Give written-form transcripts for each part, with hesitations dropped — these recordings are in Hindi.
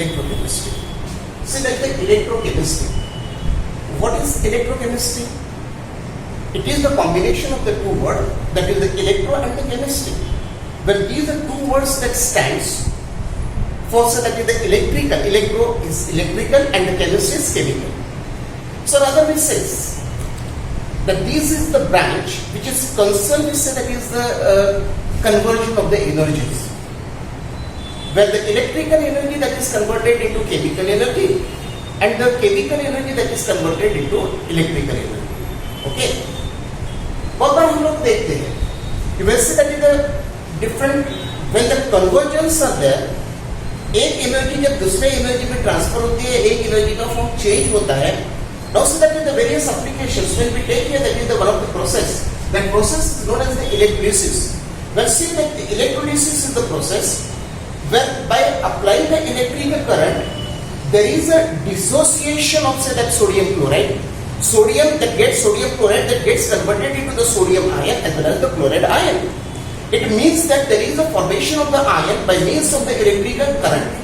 electrochemistry. See, like the electrochemistry. What is electrochemistry? It is the combination of the two words, that is the electro and the chemistry. When these are two words that stands for, so that is the electrical, electro is electrical and the chemistry is chemical. So rather we says that this is the branch which is concerned, we say that is the conversion of the energies, where the electrical energy that is converted into chemical energy and the chemical energy that is converted into electrical energy. Okay, बहुत बार हम लोग देखते हैं कि वैसे that is the different, when the convergence are there, एक एनर्जी जब दूसरे एनर्जी में ट्रांसफर होती है, एक एनर्जी का फॉर्म चेंज होता है. Now see that in the various applications, when we take here that is the one of the process, that process is known as the electrolysis. Well, see that the electrolysis is the process where by applying the electrical current, there is a dissociation of say that sodium chloride. Sodium that gets sodium chloride that gets converted into the sodium ion as well as the chloride ion. It means that there is a formation of the ion by means of the electrical current.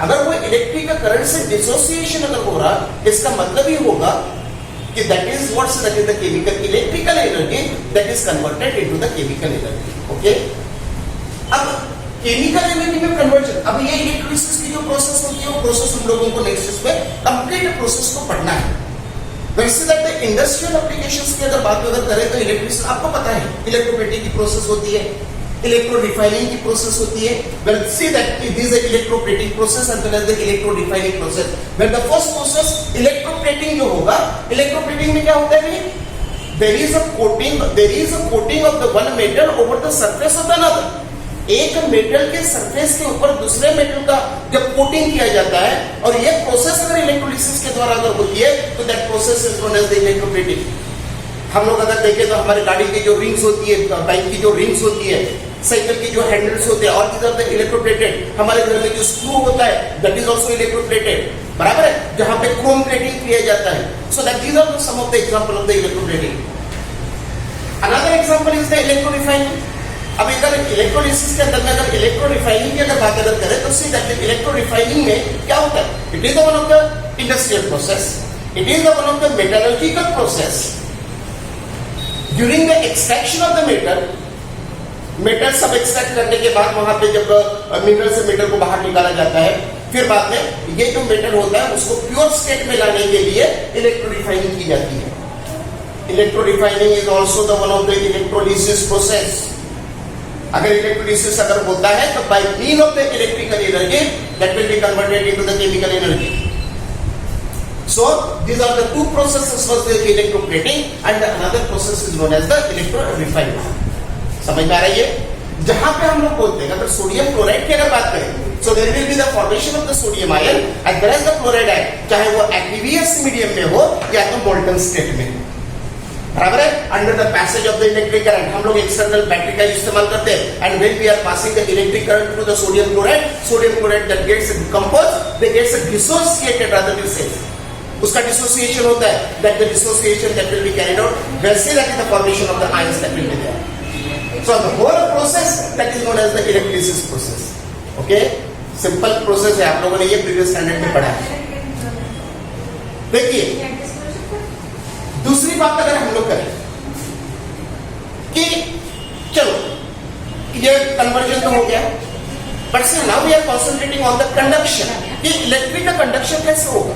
अगर वो इलेक्ट्रिकल करंट से डिसोसिएशन अगर हो रहा, इसका मतलब ही होगा कि that is what that is the chemical electrical energy that is converted into the chemical energy. Okay? अब केमिकल एनर्जी में कन्वर्जन, अब ये इलेक्ट्रोलिसिस की जो प्रोसेस होती है वो प्रोसेस हम लोगों को नेक्स्ट में कंप्लीट प्रोसेस को पढ़ना है. वैसे दैट द इंडस्ट्रियल एप्लीकेशंस की अगर बात अगर करें तो इलेक्ट्रिसिटी आपको पता है, इलेक्ट्रोप्लेटिंग की प्रोसेस होती है, इलेक्ट्रो रिफाइनिंग की प्रोसेस होती है. Well see that it is a electroplating process and well as the electro refining process. Well the first process electroplating जो होगा, इलेक्ट्रोप्लेटिंग में क्या होता है, there is a coating of the one metal over the surface of another. एक मेटल के सरफेस के ऊपर दूसरे मेटल का जब कोटिंग किया जाता है, और ये प्रोसेस अगर इलेक्ट्रोलिसिस के द्वारा अगर होती है तो that process is known as the electroplating. हम लोग अगर देखें तो हमारे गाड़ी की जो रिंग्स होती है, बाइक की जो रिंग्स होती है, साइकिल की जो हैंडल्स होते हैं, all these are the electroplated. हमारे घर में जो स्क्रू होता है दैट इज आल्सो इलेक्ट्रोप्लेटेड, बराबर है, जहां पे क्रोम प्लेटिंग किया जाता है. So that these are some of the example of the electroplating. Another example is the electro refining. अब अगर इलेक्ट्रोलिसिस के अंदर में अगर इलेक्ट्रो रिफाइनिंग की अगर बात अगर करें तो सी दैट इलेक्ट्रो रिफाइनिंग में क्या होता है, it is one of the industrial process, it is one of the metallurgical process. During the extraction of the metal सब एक्सट्रैक्ट करने के बाद वहां पे जब मिनरल से मेटल को बाहर निकाला जाता है, फिर बाद में ये जो मेटल होता है उसको प्योर स्टेट में लाने के लिए इलेक्ट्रो रिफाइनिंग की जाती है. Electro refining is also the one of the electrolysis process. अगर इलेक्ट्रोलिसिस अगर होता है तो by mean of the electrical energy that will be converted into the chemical energy. So these are the two processes, was the electroplating and the another process is known as the electro refining. समझ में आ रही है? जहां पे हम लोग बोलते हैं अगर सोडियम क्लोराइड की अगर बात करें, so there will be the formation of the sodium ion as well as the chloride ion, चाहे वो aqueous medium में हो या तो molten state में, बराबर है. Under the passage of the electric current हम लोग एक्सटर्नल बैटरी का इस्तेमाल करते हैं, and when we are passing the electric current to the sodium chloride that gets decompose, they gets dissociated rather to say, उसका डिसोसिएशन होता है, that the dissociation that will be carried out, वैसे that is the formation of the ions that will be there. So the whole process that is known as the electrolysis process. Okay, simple process है, आप लोगों ने ये प्रीवियस स्टैंडर्ड में पढ़ा है. देखिए दूसरी बात अगर हम लोग करें कि चलो ये कन्वर्जन तो हो गया, but say now we are concentrating on the conduction. कि इलेक्ट्रिक का कंडक्शन कैसे होगा.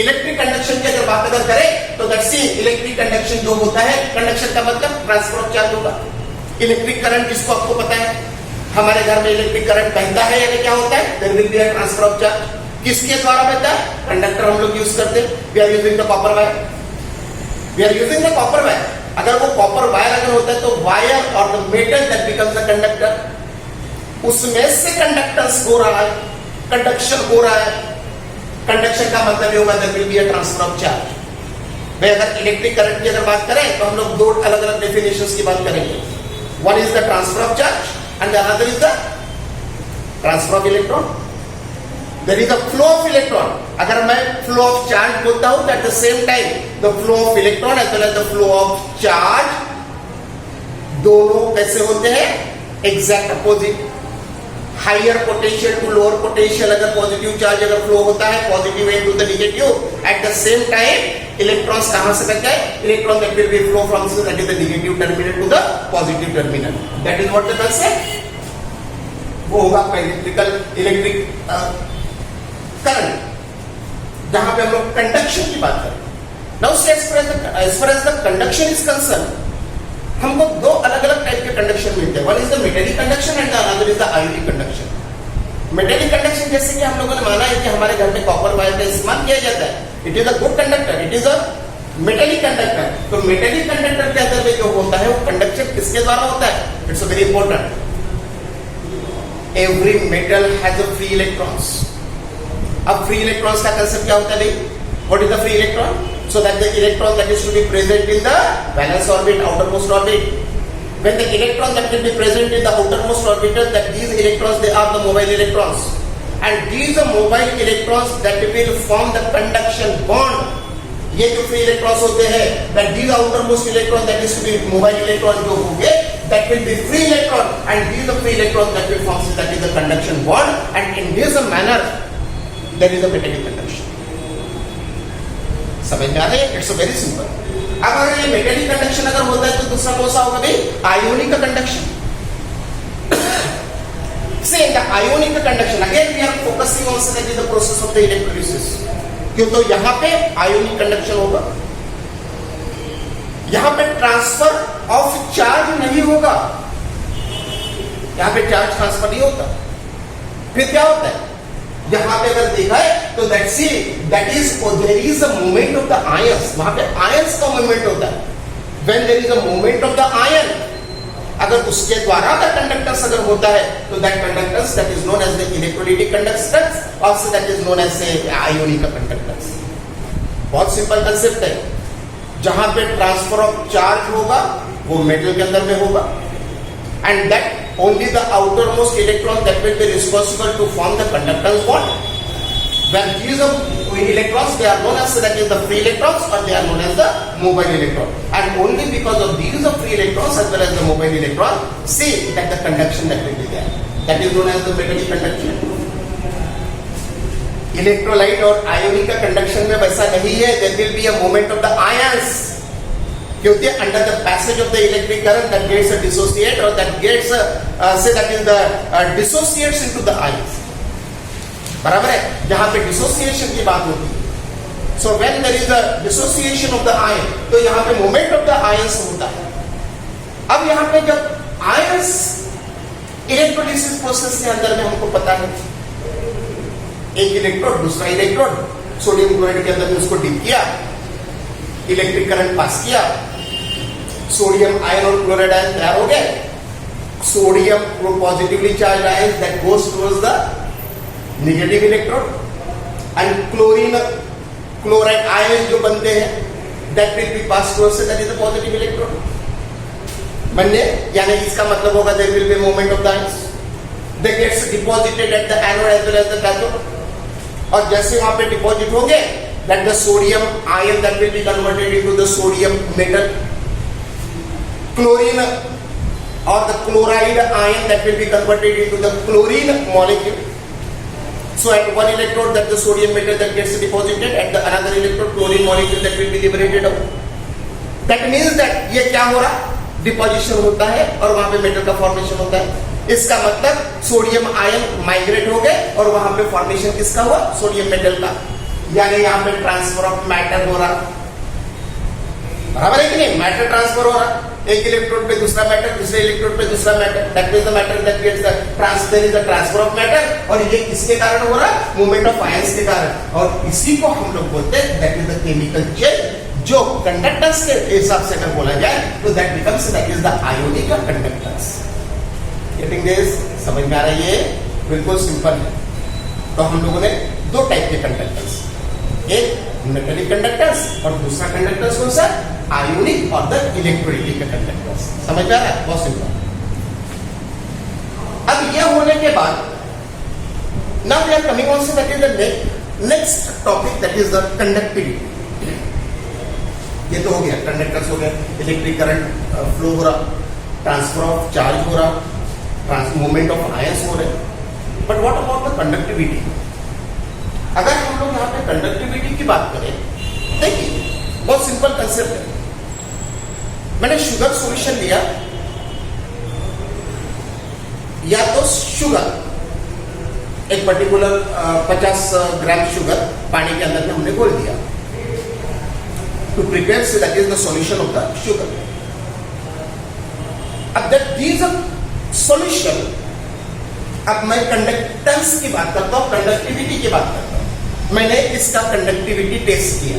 इलेक्ट्रिक कंडक्शन की अगर बात अगर करें तो दैट्स इलेक्ट्रिक कंडक्शन जो होता है, कंडक्शन का मतलब ट्रांसफर ऑफ चार्ज होगा. इलेक्ट्रिक करंट जिसको आपको पता है, हमारे घर में इलेक्ट्रिक करंट बहता है यानी क्या होता है, there will be a transfer of charge. किसके द्वारा बहता है, कंडक्टर हम लोग यूज करते हैं. We are using the copper wire, we are using the copper wire. अगर वो कॉपर वायर अगर होता है तो वायर और the metal that becomes the conductor, उसमें से कंडक्टेंस हो रहा है, कंडक्शन हो रहा है. कंडक्शन का मतलब ये होगा there will be a transfer of charge. भाई अगर इलेक्ट्रिक करंट की अगर बात करें तो हम लोग दो अलग अलग डेफिनेशंस की बात करेंगे. One is the transfer of charge and the other is the transfer of electron. There is a flow of electron. अगर मैं फ्लो ऑफ चार्ज बोलता हूं, at the same time the flow of electron as well as the flow of charge दोनों कैसे होते हैं, exact opposite. Higher potential to lower potential अगर पॉजिटिव चार्ज अगर फ्लो होता है positive end to the negative eight the same time electrons कहां से करते हैं electron that will be flow from that is the negative terminal to the positive terminal that is what the concept वो होगा आपका इलेक्ट्रिक करंट जहां पे हम लोग कंडक्शन की बात करें now as far as the conduction is concerned हमको दो अलग अलग टाइप के कंडक्शन मिलते हैं one is the metallic conduction and the another is the ionic conduction metallic conduction जैसे कि हम लोगों ने माना है कि हमारे घर में कॉपर वायर का इस्तेमाल किया जाता है it is a good conductor it is a metallic conductor तो मेटेलिक कंडक्टर के अंदर में जो होता है वो कंडक्शन किसके द्वारा होता है it's very important every metal has a free electrons अब फ्री इलेक्ट्रॉन्स का कंसेप्ट क्या होता है भाई what is the free electron so that the electron that is to be present in the valence orbit outermost orbit when the electron that will be present in the outermost orbital that these electrons they are the mobile electrons and these are mobile electrons that will form the conduction bond ये जो free electrons होते हैं that these outermost electron that is to be mobile electron जो होंगे that will be free electron and these are free electrons that will form that is the conduction bond and in this manner there is a metallic conduction समझ में आ रहा है इट्स वेरी सिंपल अब अगर ये मेटेलिक कंडक्शन अगर होता है तो दूसरा कौन सा होगा भाई आयोनिक कंडक्शन से the ionic conduction again we are focusing on the process of the electrolysis क्यों तो यहां पे आयोनिक कंडक्शन होगा यहां पे ट्रांसफर ऑफ चार्ज नहीं होगा यहां पे चार्ज ट्रांसफर नहीं होता फिर क्या होता है यहां पे अगर देखा है तो that is there is a movement of the ions वहां पे आयंस का मूवमेंट होता है when there is a movement of the ion अगर उसके द्वारा द कंडक्टर्स अगर होता है तो that conductors that is known as the electrolytic conductors और that is known as ionic conductors बहुत सिंपल कांसेप्ट है जहां पे ट्रांसफर ऑफ चार्ज होगा वो मेटल के अंदर में होगा and that only the outermost electron that will be responsible to form the conductance bond when these electrons they are known as that is the free electrons or they are known as the mobile electron and only because of these free electrons as well as the mobile electron see that the conduction that will be there that is known as the metallic conduction electrolyte और ionic का conduction में वैसा नहीं है there will be a movement of the ions क्योंकि under the passage of the electric current that gets dissociate और दैट गेट्स से that is the dissociates into the ions बराबर है जहां पे डिसोसिएशन की बात होती है so when there is a dissociation of the ion तो यहां पे मूवमेंट ऑफ द आयंस होता है अब यहां पे जब आयंस इलेक्ट्रोलिसिस प्रोसेस के अंदर में हमको पता है एक इलेक्ट्रोड दूसरा इलेक्ट्रोड सोडियम क्लोराइड के अंदर में उसको डिप किया इलेक्ट्रिक करंट पास किया सोडियम आयन और क्लोराइड आयन तैयार हो गए sodium positively charge ion that goes towards the negative electrode and chlorine chloride ion जो बनते हैं that will be pass towards that is the positive electrode बनने यानी इसका मतलब होगा there will be movement of the ions that gets deposited at the anode as well as the cathode और जैसे वहां पे डिपॉजिट होंगे that the sodium ion that will be converted into the sodium metal chlorine or the chloride ion that will be converted into the chlorine molecule so at one electrode that the sodium metal that gets deposited at the another electrode chlorine molecule that will be liberated out that means that ये क्या हो रहा डिपोजिशन होता है और वहां पे मेटल का फॉर्मेशन होता है इसका मतलब सोडियम आयन माइग्रेट हो गए और वहां पे फॉर्मेशन किसका हुआ सोडियम मेटल का यानी यहाँ पे ट्रांसफर ऑफ मैटर हो रहा बराबर है कि नहीं मैटर ट्रांसफर हो रहा एक इलेक्ट्रोड पे दूसरा मैटर दूसरे इलेक्ट्रोड पे दूसरा matter that means the matter that gets the transfer is the transfer of matter और ये किसके कारण हो रहा मूवमेंट ऑफ आयंस के कारण और इसी को हम लोग बोलते हैं that is the chemical change जो कंडक्टेंस के हिसाब से अगर बोला जाए तो that becomes that is the ionic conductance getting this समझ में आ रहा है ये बिल्कुल सिंपल है तो हम लोगों ने दो टाइप के कंडक्टेंस एक मेटेलिक कंडक्टर्स और दूसरा कंडक्टर्स कौन सा आयोनिक और द इलेक्ट्रोलाइटिक कंडक्टर्स समझ में आ रहा है बहुत सिंपल अब यह होने के बाद now we are coming on that is the next topic that is the conductivity ये तो हो गया कंडक्टर्स हो गए इलेक्ट्रिक करंट फ्लो हो रहा ट्रांसफर ऑफ चार्ज हो रहा मूवमेंट ऑफ आयंस हो रहे but what about the conductivity? अगर हम लोग यहाँ पे कंडक्टिविटी की बात करें, देखिए बहुत सिंपल कंसेप्ट है। मैंने शुगर सॉल्यूशन लिया, या तो शुगर एक पर्टिकुलर 50 ग्राम शुगर पानी के अंदर में हमने घोल दिया to prepare, so that is the solution of the sugar. अब दैट दिस अ सॉल्यूशन, अब मैं कंडक्टेंस की बात करता हूं, कंडक्टिविटी की बात करता हूं। मैंने इसका कंडक्टिविटी टेस्ट किया।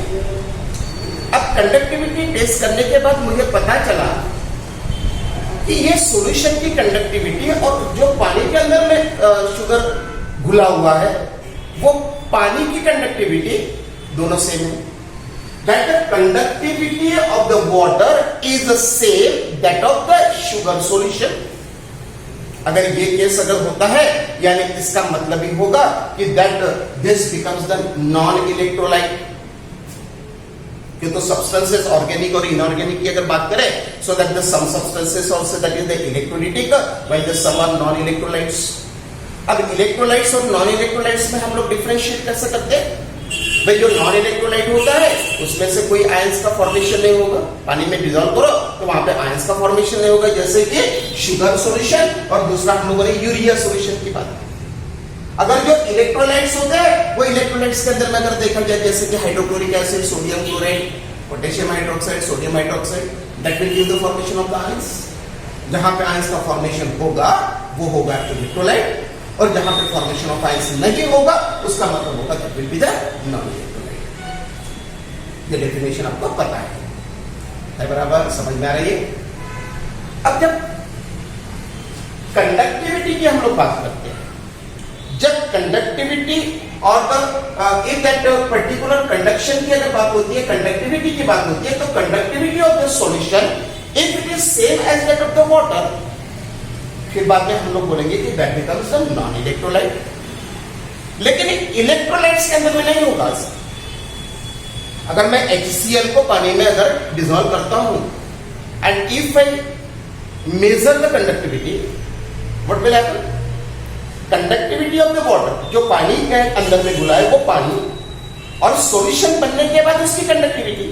अब कंडक्टिविटी टेस्ट करने के बाद मुझे पता चला कि ये सॉल्यूशन की कंडक्टिविटी और जो पानी के अंदर में शुगर घुला हुआ है वो पानी की कंडक्टिविटी दोनों सेम है। That the conductivity of the water is the same that of the sugar solution. अगर ये केस अगर होता है, यानी इसका मतलब ही होगा कि that this becomes the non electrolyte. कि तो सब्सटेंसेस ऑर्गेनिक और इनऑर्गेनिक की अगर बात करें, so that the some substances also that is the electrolytic while the some are non electrolytes. अब इलेक्ट्रोलाइट्स और नॉन इलेक्ट्रोलाइट्स में हम लोग डिफरेंशिएट कैसे करते हैं? भाई जो नॉन इलेक्ट्रोलाइट होता है उसमें से कोई आयंस का फॉर्मेशन नहीं होगा। पानी में डिसॉल्व करो तो वहां पे आयंस का फॉर्मेशन नहीं होगा, जैसे कि शुगर सॉल्यूशन, और दूसरा हम लोगों ने यूरिया सॉल्यूशन की बात की। अगर जो इलेक्ट्रोलाइट्स होते हैं वो इलेक्ट्रोलाइट्स के अंदर में अगर देखा जाए, जैसे कि hydrochloric acid, sodium chloride, potassium hydroxide, sodium hydroxide, that will give the formation of the ions. जहां पे आयंस का फॉर्मेशन होगा वो होगा इलेक्ट्रोलाइट, और जहां पे फॉर्मेशन ऑफ आयंस नहीं होगा उसका मतलब होगा that will be the non electrolyte. ये डेफिनेशन आपको पता है बराबर? समझ में आ रही है? अब जब कंडक्टिविटी की हम लोग बात करते हैं, जब कंडक्टिविटी और इफ दैट पर्टिकुलर कंडक्शन की अगर बात होती है, कंडक्टिविटी की बात होती है, तो conductivity of the solution if it is same as that of the water, फिर बाद में हम लोग बोलेंगे कि that becomes the non electrolyte. लेकिन इलेक्ट्रोलाइट्स के अंदर में नहीं होगा। अगर मैं HCl को पानी में अगर डिसॉल्व करता हूं and if I measure the conductivity, what will happen? Conductivity of the water, जो पानी के अंदर में घुला है वो पानी, और सॉल्यूशन बनने के बाद उसकी conductivity,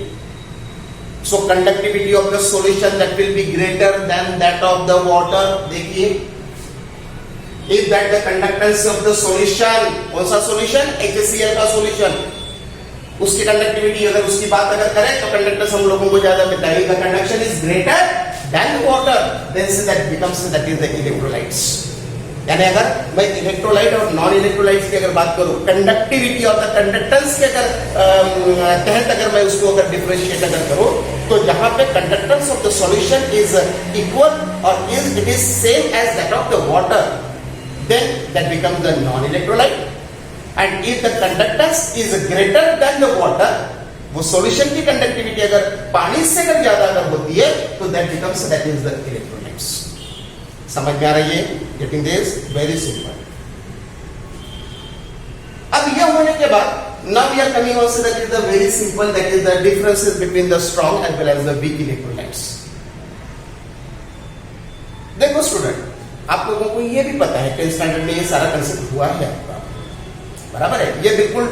so conductivity of the solution that will be greater than that of the water. देखिए, if that the conductance of the solution, कौन सा सॉल्यूशन? HCl का सॉल्यूशन, उसकी कंडक्टिविटी अगर उसकी बात अगर करें तो कंडक्टेंस हम लोगों को ज्यादा बताइए, the conduction is greater than water, then say that becomes that is the electrolytes. यानी अगर मैं इलेक्ट्रोलाइट और नॉन इलेक्ट्रोलाइट्स की अगर बात करूं, कंडक्टिविटी और द कंडक्टेंस के अगर तहत अगर मैं उसको अगर डिफरेंशिएट अगर करूं, तो जहां पे conductance of the solution is equal और it is same as that of the water, then that becomes the non electrolyte. And if the conductance is greater than the water, वो सॉल्यूशन की कंडक्टिविटी अगर पानी से अगर ज्यादा अगर होती है तो that becomes that is the electrolytes. समझ में आ रही है? Getting this? Very simple. अब यह होने के बाद now we are coming also that is the very simple, that is the differences between the strong as well as the weak electrolytes. देखो स्टूडेंट, आप लोगों को ये भी पता है कि स्टैंडर्ड में ये सारा कंसेप्ट हुआ है आपका, बराबर है? ये बिल्कुल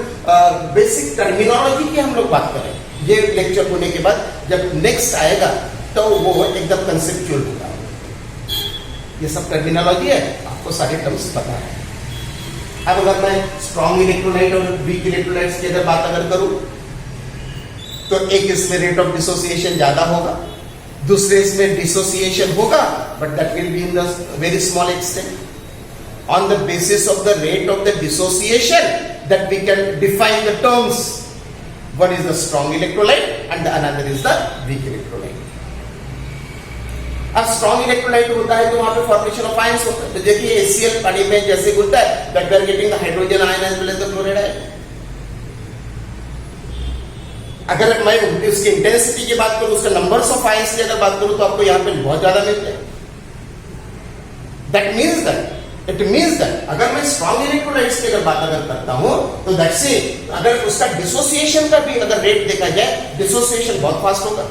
बेसिक टर्मिनोलॉजी की हम लोग बात करें, ये लेक्चर होने के बाद जब नेक्स्ट आएगा तो वो एकदम कंसेप्चुअल होगा। ये सब टर्मिनोलॉजी है, आपको सारे टर्म्स पता है। अब अगर मैं स्ट्रॉन्ग इलेक्ट्रोलाइट और वीक इलेक्ट्रोलाइट्स की अगर बात अगर करूं, तो एक इसमें रेट ऑफ डिसोसिएशन ज्यादा होगा, दूसरे इसमें डिसोसिएशन होगा but that will be in the very small extent. On the basis of the rate of the dissociation that we can define the terms. One is the strong electrolyte and the another is the weak electrolyte. अब strong electrolyte होता है तो वहां पे formation of ions होता है। तो देखिए HCl पानी में जैसे घुलता है, that we are getting the hydrogen ion as well as the chloride ion. अगर मैं उसकी इंटेंसिटी की बात करूं, उसका नंबर्स ऑफ आयंस की अगर बात करूं, तो आपको यहाँ पे बहुत ज्यादा मिलते हैं। That means that it means that अगर मैं स्ट्रॉन्ग इलेक्ट्रोलाइट्स की अगर बात अगर करता हूं, तो दैट्स इट, अगर उसका डिसोसिएशन का भी अगर रेट देखा जाए, डिसोसिएशन बहुत फास्ट होगा,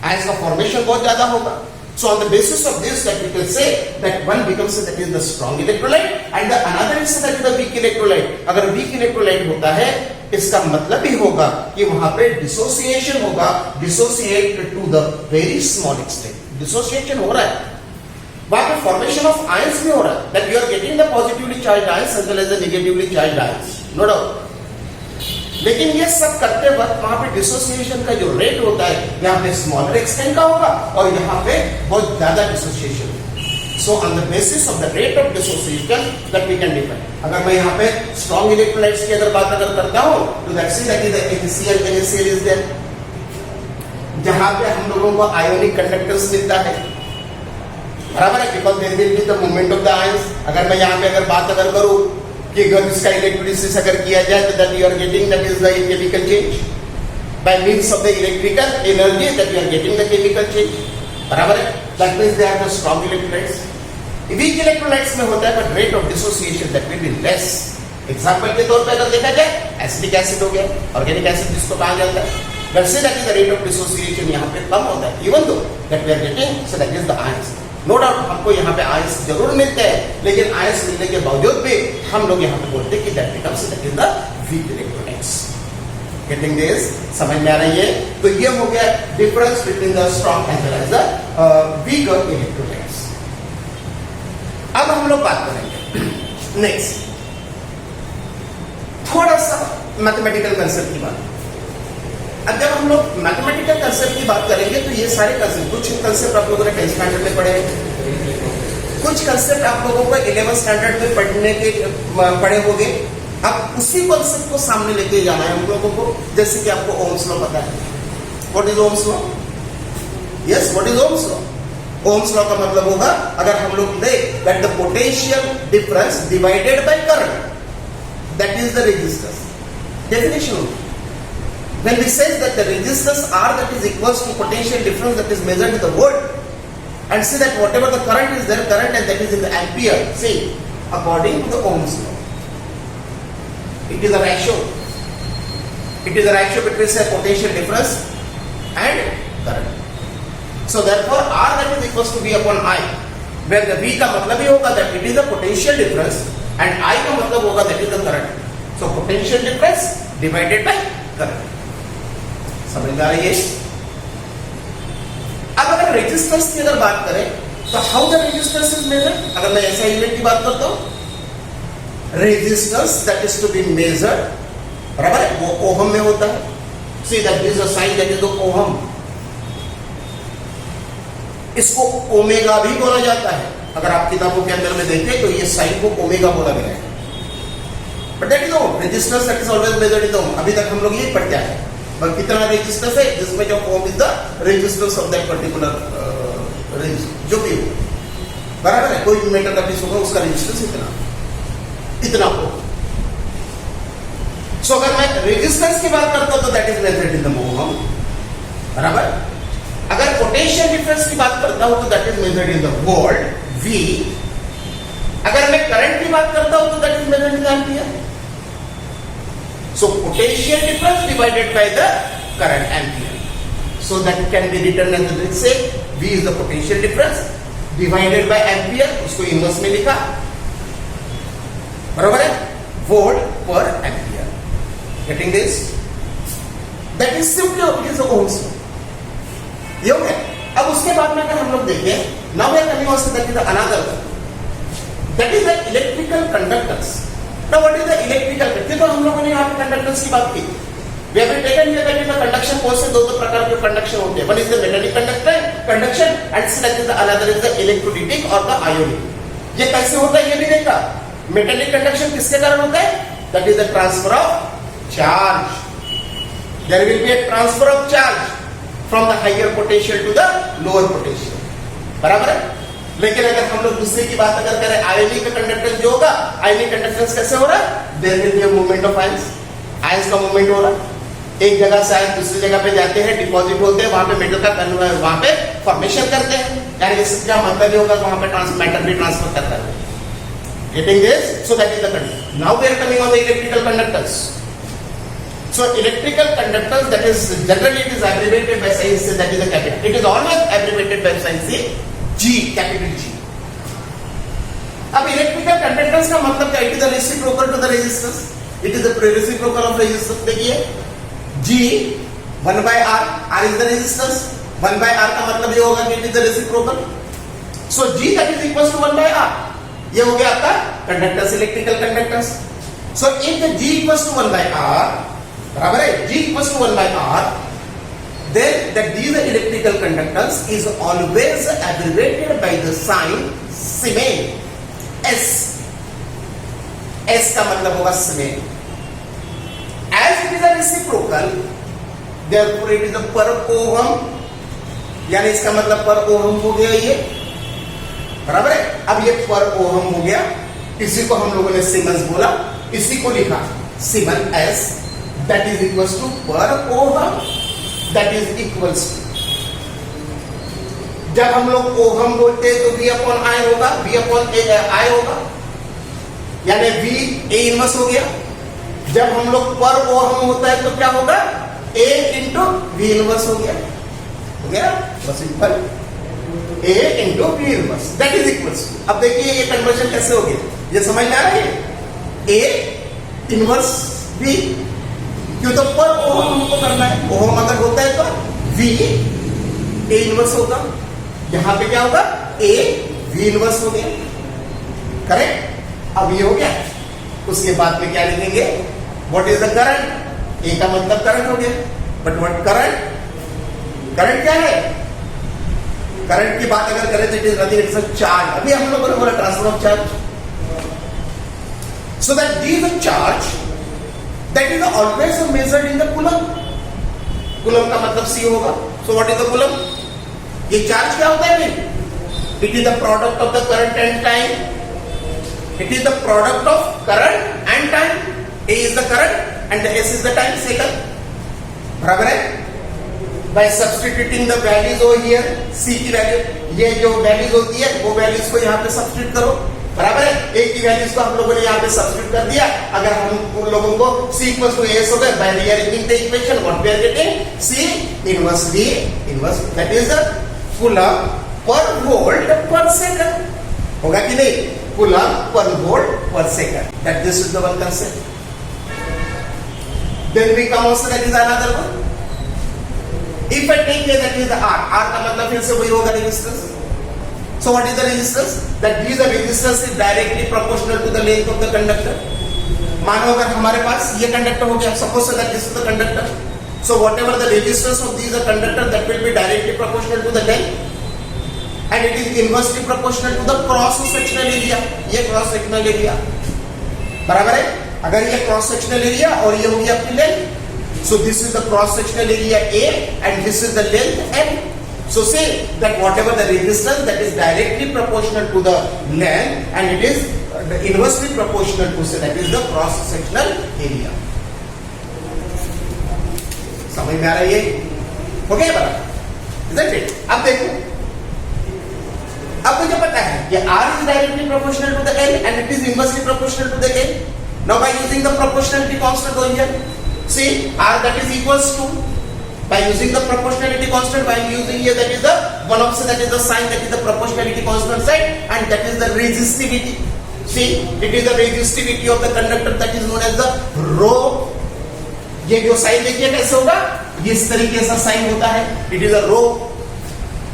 आयंस का फॉर्मेशन बहुत ज्यादा होगा, So on the basis of this, that we can say that one becomes that is the strong electrolyte and the another is that is the weak electrolyte. अगर weak electrolyte होता है, इसका मतलब ही होगा कि वहां पे डिसोसिएशन होगा, dissociate to the very small extent. Dissociation हो रहा है, वहां पे फॉर्मेशन ऑफ आयंस भी हो रहा है, that you are getting the positively charged ions as well as the negatively charged ions, no doubt. लेकिन ये सब करते वक्त वहां पे डिसोसिएशन का जो रेट होता है, यहाँ पे स्मॉलर एक्सटेंट का होगा और यहाँ पे बहुत ज्यादा dissociation. So on the basis of the rate of dissociation that we can define. अगर मैं यहाँ पे स्ट्रॉन्ग इलेक्ट्रोलाइट्स की अगर बात करता हूँ तो that's that is NaCl is there, जहां पे हम लोगों को आयोनिक कंडक्टेंस मिलता है, बराबर है, because there will be the movement of the ions. अगर मैं यहाँ पे अगर बात करूँ कि अगर इसका इलेक्ट्रोलिसिस अगर किया जाए तो that you are getting that is the chemical change by means of the electrical energy, that you are getting the chemical change, बराबर है. That means they are the strong electrolytes. Weak electrolytes में होता है but rate of dissociation that will be less. Example के तौर पे अगर देखा जाए एसिटिक एसिड हो गया, ऑर्गेनिक एसिड जिसको कहा जाता है, let's say that is the rate of dissociation यहाँ पे कम होता है, even though that we are getting so that is the ions. No doubt हमको यहाँ पे आयंस जरूर मिलते हैं, लेकिन आयंस मिलने के बावजूद भी हम लोग यहाँ पे बोलते हैं कि that becomes that is the weak electrolytes. Getting this, समझ में आ रही है? तो ये हो गया difference between the strong as well as the weak electrolytes. अब हम लोग बात करेंगे नेक्स्ट थोड़ा सा मैथमेटिकल कंसेप्ट की बात. अब जब हम लोग मैथमेटिकल कंसेप्ट की बात करेंगे तो ये सारे कंसेप्ट, कुछ कंसेप्ट आप लोगों ने 10th स्टैंडर्ड में पढ़े, कुछ कंसेप्ट आप लोगों को 11th स्टैंडर्ड में पढ़े होंगे. अब उसी कंसेप्ट को सामने लेके जाना है हम लोगों को. जैसे कि आपको ओम्स लॉ पता है. What is Ohm's law? Yes, what is Ohm's law? Ohm's law का मतलब होगा, अगर हम लोग देख that the potential difference divided by current, that is the resistance. Definition, when we say that the resistance R that is equals to potential difference that is measured in the volt, and see that whatever the current is there, current and that is in the ampere, see, according to the Ohm's law, it is a ratio. It is a ratio between say potential difference and current. So therefore R that is equals to V upon I, where the V का मतलब ही होगा that it is the potential difference and I का मतलब होगा that is the current. So potential difference divided by current. समझ में आ रही है? अब अगर रेजिस्टेंस की अगर बात करें तो how the resistance is measured. अगर मैं ऐसा यूनिट की बात करता हूं, resistance that is to be measured, बराबर है, वो ओहम में होता है. See that is the sign that is the ohm. इसको ओमेगा भी बोला जाता है. अगर आप किताबों के अंदर में देखें तो ये साइन को ओमेगा बोला गया है. But that is ohm, resistance that is always measured in ohm. अभी तक हम लोग ये पढ़ के आए. बट कितना रेजिस्टेंस है, जिसमें जो ohm is the resistance of that particular range, जो भी हो, बराबर है. कोई भी मेटल का पीस होगा उसका रेजिस्टेंस इतना हो. सो अगर मैं रेजिस्टेंस की बात करता हूं तो that is measured in the ohm, बराबर. अगर पोटेंशियल डिफरेंस की बात करता हूं तो that is measured in the volt V. अगर मैं करंट की बात करता हूं तो that is measured in the ampere. So potential difference divided by the current ampere. So that can be written as let's say V is the potential difference divided by ampere. उसको इनवर्स में लिखा, बराबर है, वोल्ट पर ampere. Getting this? That is simply it is Ohm's law. ये हो गया. अब उसके बाद में अगर हम लोग देखें, now we are coming on to that is another one. That is the electrical conductance. Now what is the electrical conductance? तो हम लोगों ने यहाँ पे कंडक्टेंस की बात की. We have taken here that the conduction कौन से दो प्रकार के कंडक्शन होते हैं. One is the metallic conduction and second another is the electrolytic or the ionic. ये कैसे होता है ये भी देखा. मेटेलिक कंडक्शन किसके कारण होता है? That is the transfer of charge. There will be a transfer of charge from the higher potential to the lower potential. बराबर है. लेकिन अगर हम लोग दूसरे की बात अगर करें, आयनिक कंडक्टेंस जो होगा, आयनिक कंडक्टेंस कैसे हो रहा है? There will be a movement of ions. Ions का मूवमेंट हो रहा है. एक जगह से आयंस दूसरी जगह पे जाते हैं, डिपॉजिट होते हैं, वहां पे मेटल का वहां पे फॉर्मेशन करते हैं. यानी इससे क्या मतलब ये होगा, वहां पे मैटर भी ट्रांसफर करता है. Getting this? So that is the conductor. Now we are coming on the electrical conductors. So electrical conductance, that is generally it is abbreviated by sign C, that is the capital. It is always abbreviated by sign C, G, capital G. अब इलेक्ट्रिकल कंडक्टेंस का मतलब क्या? It is the reciprocal to the resistance. It is the reciprocal of resistance. देखिए G 1 by R, R is the resistance. 1 by R का मतलब ये होगा कि it is the reciprocal. So G that is equals to 1 by R. ये हो गया आपका conductance, electrical conductance. So if the G equals to 1 by R, बराबर है, G equals to 1 by R, then that these electrical conductance is always abbreviated by the sign Siemens. S. S का मतलब होगा Siemens. As it is a reciprocal, therefore it is a per ohm, यानी इसका मतलब पर ओहम हो गया ये, बराबर है. अब ये पर ओहम हो गया, इसी को हम लोगों ने सीमेंस बोला, इसी को लिखा siemens S, that is equals to per ohm, that is equals to, जब हम लोग ओहम बोलते हैं तो V अपॉन आई होगा, V अपॉन आई होगा, यानी V A इनवर्स हो गया. जब हम लोग पर ओहम होता है तो क्या होगा? A इंटू V इनवर्स हो गया, हो गया बस simple. A into V inverse, that is equals to. अब देखिए ये कन्वर्जन कैसे हो गया, ये समझ में आ रहा है? A इनवर्स V, क्यों? तो पर ओहम हमको करना है. ओहम अगर होता है तो V A इनवर्स होगा, यहां पे क्या होगा? A V इनवर्स हो गया, करेक्ट. अब ये हो गया. उसके बाद में क्या लिखेंगे? What is the current? A का मतलब करंट हो गया, बट व्हाट करंट? करंट क्या है? करंट की बात अगर करें तो it is nothing, it's a charge. अभी हम लोगों ने बोला transfer of charge. So that this charge that is always measured in the coulomb. coulomb का मतलब C होगा. so what is the coulomb? ये चार्ज क्या होता है भाई? it is the product of the current and time. it is the product of current and time. A is the current and the S is the time, second. बराबर है. by substituting the values over here, C की वैल्यू, ये जो वैल्यूज होती है वो वैल्यूज को यहाँ पे सब्स्टिट्यूट करो, बराबर है. A की वैल्यूज को हम लोगों ने यहाँ पे सब्स्टिट्यूट कर दिया. अगर हम उन लोगों को C equals to S हो गए, by rearranging the equation what we are getting? C inverse V inverse, that is the coulomb per volt per second. होगा कि नहीं? coulomb per volt per second. That this is the one concept. Then we come also, that is another one. If I take here, that is the R. R का मतलब फिर से वही होगा resistance. So what is the resistance? That is the resistance is directly proportional to the length of the conductor. मानो अगर हमारे पास ये कंडक्टर हो गया, suppose that this is the conductor. So whatever the resistance of these conductor, that will be directly proportional to the length, and it is inversely proportional to the cross sectional area. ये cross sectional area, बराबर है. अगर ये cross sectional area और ये होगी आपकी length, so this is the cross sectional area A and this is the length N. So say that whatever the resistance, that is directly proportional to the length and it is inversely proportional to, say, that is the cross sectional area. समझ में आ रहा है ये? हो गया बराबर, isn't it? अब देखो, अब मुझे पता है कि R is directly proportional to the L and it is inversely proportional to the L. Now by using the proportionality constant over here, see R that is equals to, by using the proportionality constant, I am using here that is the one of, that is the sign, that is the proportionality constant side, and that is the resistivity. See, it is the resistivity of the conductor, that is known as the rho. ये जो साइन देखिए कैसे होगा, इस तरीके से साइन होता है. It is a rho,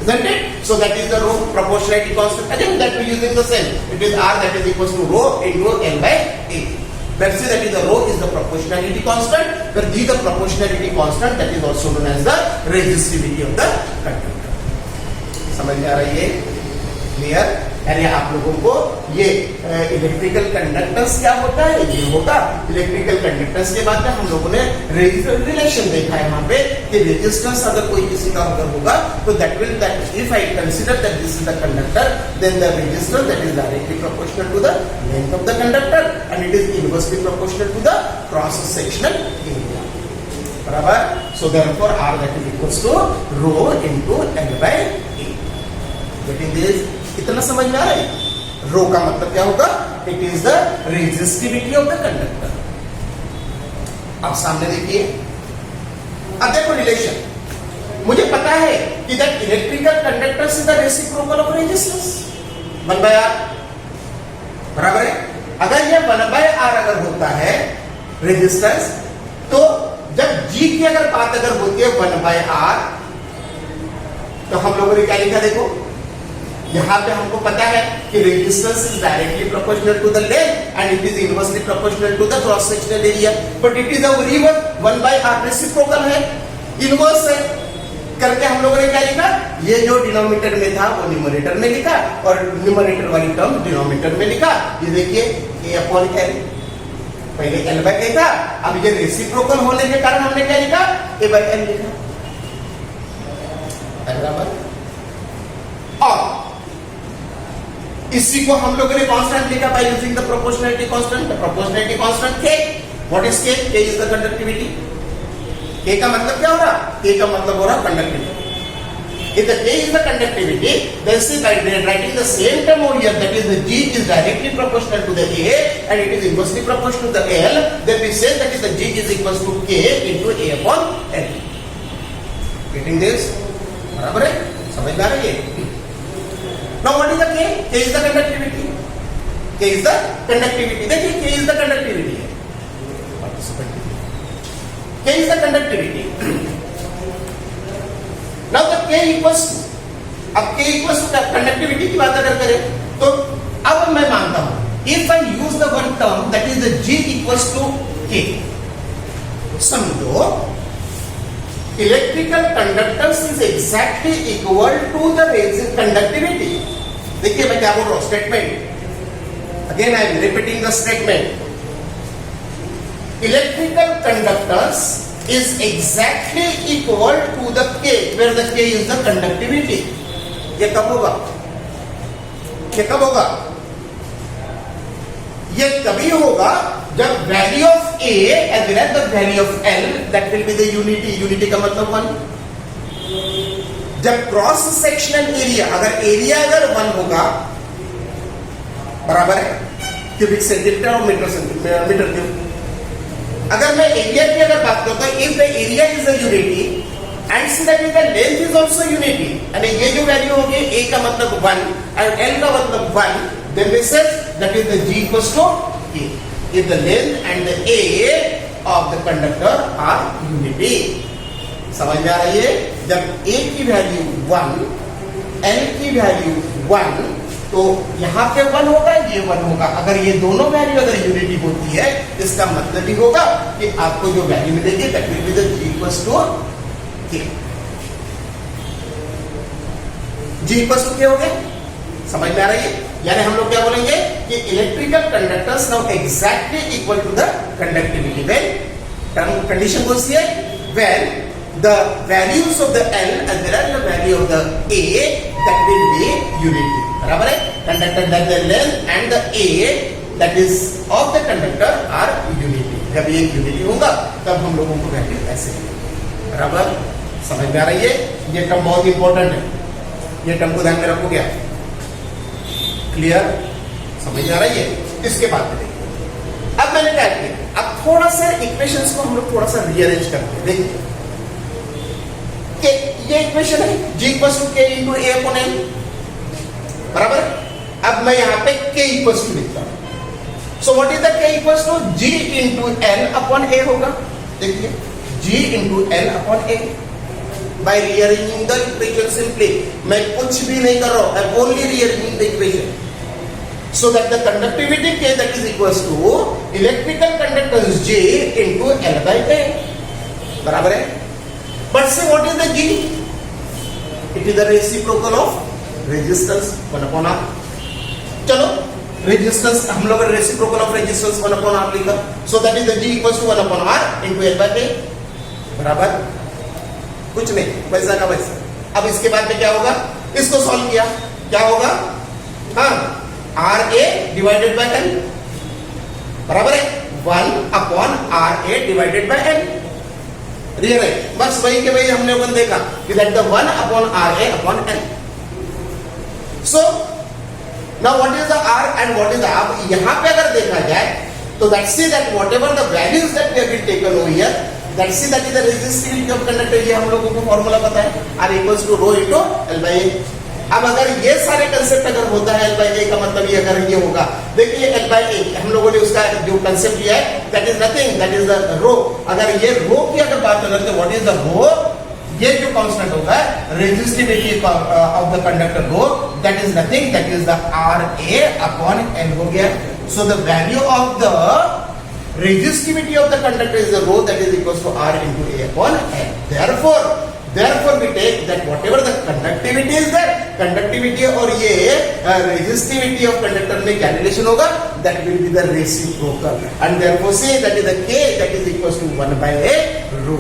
isn't it? So that is the rho, proportionality constant. Again, that we using the same. It is R that is equals to rho into L by A. Let's say that is the rho is the proportionality constant, but this is the proportionality constant, that is also known as the resistivity of the conductor. समझ में आ रहा है ये? क्लियर? यानी आप लोगों को ये इलेक्ट्रिकल कंडक्टेंस क्या होता है ये होगा. इलेक्ट्रिकल कंडक्टेंस के बाद में हम लोगों ने रिलेशन देखा है वहां पे कि रेजिस्टेंस अगर कोई किसी का अगर होगा तो that will, that if I consider that this is the conductor, then the resistance that is directly proportional to the length of the conductor and it is inversely proportional to the cross sectional area, बराबर. So therefore R that is equals to rho into L by A. Getting this? कितना समझ में आ रहा है? रो का मतलब क्या होगा? It is the resistivity of the conductor. अब सामने देखिए, अब देखो रिलेशन, मुझे पता है कि that electrical conductors is the reciprocal of resistance 1/R, बराबर है। अगर ये 1/R अगर होता है रेजिस्टेंस, तो जब G की अगर बात अगर होती है 1/R, तो हम लोगों ने क्या लिखा, देखो यहां पे हमको पता है कि resistance is directly proportional to the length and it is inversely proportional to the cross sectional area, but it is a river 1/R reciprocal है, इनवर्स है करके हम लोगों ने क्या लिखा, ये जो डिनोमिनेटर में था वो न्यूमरेटर में लिखा और न्यूमरेटर वाली टर्म डिनोमिनेटर में लिखा। ये देखिए A/L, पहले L/A था, अब ये रेसिप्रोकल होने के कारण हमने क्या लिखा, A/L लिखा, बराबर। और इसी को हम लोगों ने कांस्टेंट लिखा by using the proportionality constant. The proportionality constant K, what is K? K is the conductivity. K का मतलब क्या हो रहा, K का मतलब हो रहा conductivity. If the K is the conductivity, then see by writing the same term over here, that is the G is directly proportional to the A and it is inversely proportional to the L, then we say that is the G is equals to K into A/L. Getting this? बराबर है, समझ में आ रही है? Now what is the K? K is the conductivity. K is the conductivity. देखिए K is the conductivity है। K is the conductivity. Now the K equals to, अब K equals to conductivity की बात अगर करें तो अब मैं मानता हूं, if I use the one term that is the G equals to K, समझो electrical conductors is exactly equal to the conductivity. देखिए मैं क्या बोल रहा हूं, statement, again I am repeating the statement, electrical conductors is exactly equal to the K, where the K is the conductivity. ये कब होगा, ये कब होगा, ये कभी होगा जब value of A as well as the value of L that will be the unity. Unity का मतलब 1। जब क्रॉस सेक्शनल एरिया, अगर एरिया अगर 1 होगा, बराबर है क्यूबिक सेंटीमीटर और मीटर क्यूब। अगर मैं एरिया की अगर बात करता हूं, if the area is a unity and C that is the length is also unity, यानी ये जो वैल्यू होगी A का मतलब 1 और L का मतलब 1, then we say that is the G equals to K if the length and the A of the conductor are unity. समझ में आ रही है? जब A की वैल्यू 1, L की वैल्यू 1, तो यहां पे 1 होगा, ये 1 होगा। अगर ये दोनों वैल्यू अगर यूनिटी होती है, इसका मतलब ही होगा कि आपको जो वैल्यू मिलेगी that will be the G equals to K। G equals to K हो गया, समझ में आ रही है? यानी हम लोग क्या बोलेंगे कि electrical conductors now exactly equal to the conductivity. When term condition कौन सी है, when the values of the L as well as the value of the A that will be unity, बराबर है। Conductor that the length and the A that is of the conductor are unity। जब ये यूनिटी होगा तब हम लोगों को वैल्यू ऐसे मिलेगी, बराबर। समझ में आ रही है? ये टर्म बहुत इंपॉर्टेंट है, ये टर्म को ध्यान में रखोगे आप। क्लियर, समझ में आ रही है? इसके बाद देखिए, अब मैंने क्या किया, अब थोड़ा सा इक्वेशंस को हम लोग थोड़ा सा रीअरेंज करते हैं। देखिए ये इक्वेशन है G equals to K into A upon L, बराबर। अब मैं यहां पे K इक्वल्स टू लिखता हूं, so what is the K equals to G into L upon A होगा। देखिए G into L upon A by rearranging the equation simply. मैं कुछ भी नहीं कर रहा हूं, I am only rearranging the equation so that the conductivity K that is equals to electrical conductance J into L by A, बराबर है। But say what is the G? It is the reciprocal of resistance 1 upon R। चलो resistance हम लोग reciprocal of resistance 1 upon R लिखा, so that is the G equals to 1 upon R into L by A, बराबर। कुछ नहीं, वैसा का वैसा। अब इसके बाद में क्या होगा, इसको सॉल्व किया, क्या होगा, हाँ RA डिवाइडेड बाय L, बराबर है 1 upon RA divided by L। Real है, बस वही के वही हमने अपन देखा कि that the 1 upon RA upon L। So now what is the R and what is the, अब यहां पे अगर देखा जाए So that's say that whatever the values that we have been taken over here, that's say that is the resistivity of conductor. ये हम लोगों को फॉर्मूला पता है, R equals to rho into L by A. अब अगर ये सारे कंसेप्ट अगर होता है L by A का मतलब ये अगर ये होगा, देखिए L by A हम लोगों ने उसका जो कंसेप्ट लिया है, that is nothing, that is the rho. अगर ये rho की अगर बात करें तो what is the rho? ये जो कांस्टेंट होगा resistivity of the conductor rho, that is nothing, that is the RA upon L हो गया. So the value of the resistivity of the conductor is the rho, that is equals to R into A upon L. Therefore we take that whatever the conductivity is there, conductivity और ये resistivity of conductor में क्या रिलेशन होगा, that will be the reciprocal, and therefore say that is the K, that is equals to 1 by A rho.